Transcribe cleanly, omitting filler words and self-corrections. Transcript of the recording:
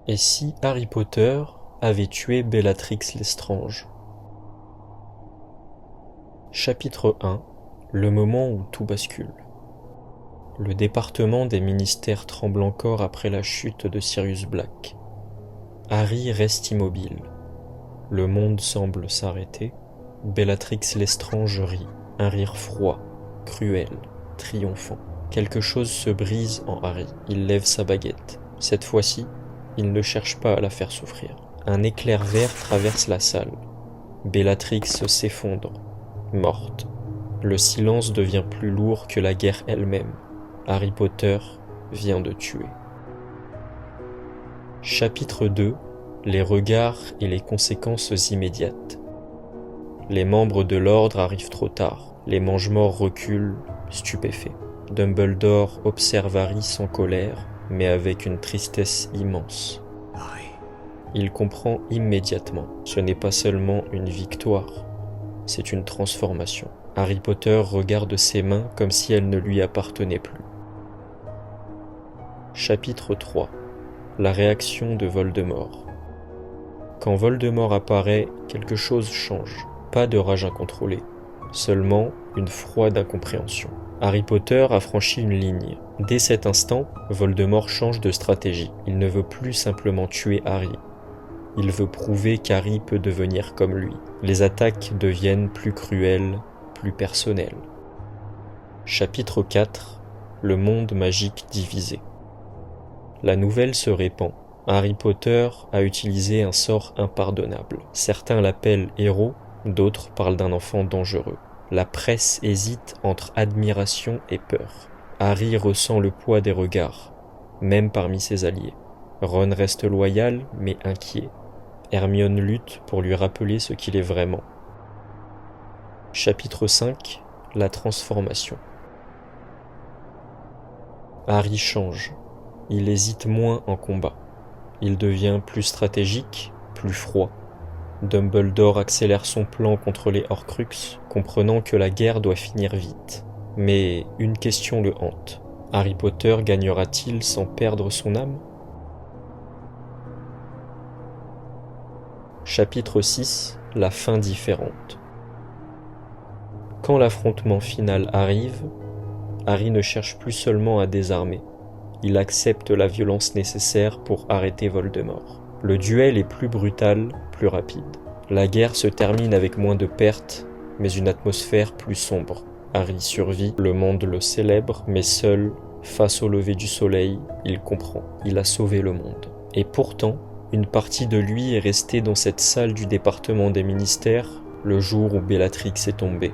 Et si Harry Potter avait tué Bellatrix Lestrange? Chapitre 1. Le moment où tout bascule. Le département des ministères tremble encore après la chute de Sirius Black. Harry reste immobile. Le monde semble s'arrêter. Bellatrix Lestrange rit, un rire froid, cruel, triomphant. Quelque chose se brise en Harry. Il lève sa baguette. Cette fois-ci, il ne cherche pas à la faire souffrir. Un éclair vert traverse la salle. Bellatrix s'effondre, morte. Le silence devient plus lourd que la guerre elle-même. Harry Potter vient de tuer. Chapitre 2. Les regards et les conséquences immédiates. Les membres de l'ordre arrivent trop tard. Les mange-morts reculent, stupéfaits. Dumbledore observe Harry sans colère, mais avec une tristesse immense. Il comprend immédiatement. Ce n'est pas seulement une victoire, c'est une transformation. Harry Potter regarde ses mains comme si elles ne lui appartenaient plus. Chapitre 3. La réaction de Voldemort. Quand Voldemort apparaît, quelque chose change. Pas de rage incontrôlée, seulement une froide incompréhension. Harry Potter a franchi une ligne. Dès cet instant, Voldemort change de stratégie. Il ne veut plus simplement tuer Harry. Il veut prouver qu'Harry peut devenir comme lui. Les attaques deviennent plus cruelles, plus personnelles. Chapitre 4. Le monde magique divisé. La nouvelle se répand. Harry Potter a utilisé un sort impardonnable. Certains l'appellent héros, d'autres parlent d'un enfant dangereux. La presse hésite entre admiration et peur. Harry ressent le poids des regards, même parmi ses alliés. Ron reste loyal, mais inquiet. Hermione lutte pour lui rappeler ce qu'il est vraiment. Chapitre 5. La transformation. Harry change. Il hésite moins en combat. Il devient plus stratégique, plus froid. Dumbledore accélère son plan contre les Horcruxes, comprenant que la guerre doit finir vite. Mais une question le hante. Harry Potter gagnera-t-il sans perdre son âme? Chapitre 6. La fin différente. Quand l'affrontement final arrive, Harry ne cherche plus seulement à désarmer. Il accepte la violence nécessaire pour arrêter Voldemort. Le duel est plus brutal, plus rapide. La guerre se termine avec moins de pertes, mais une atmosphère plus sombre. Harry survit, le monde le célèbre, mais seul, face au lever du soleil, il comprend. Il a sauvé le monde. Et pourtant, une partie de lui est restée dans cette salle du département des ministères le jour où Bellatrix est tombée.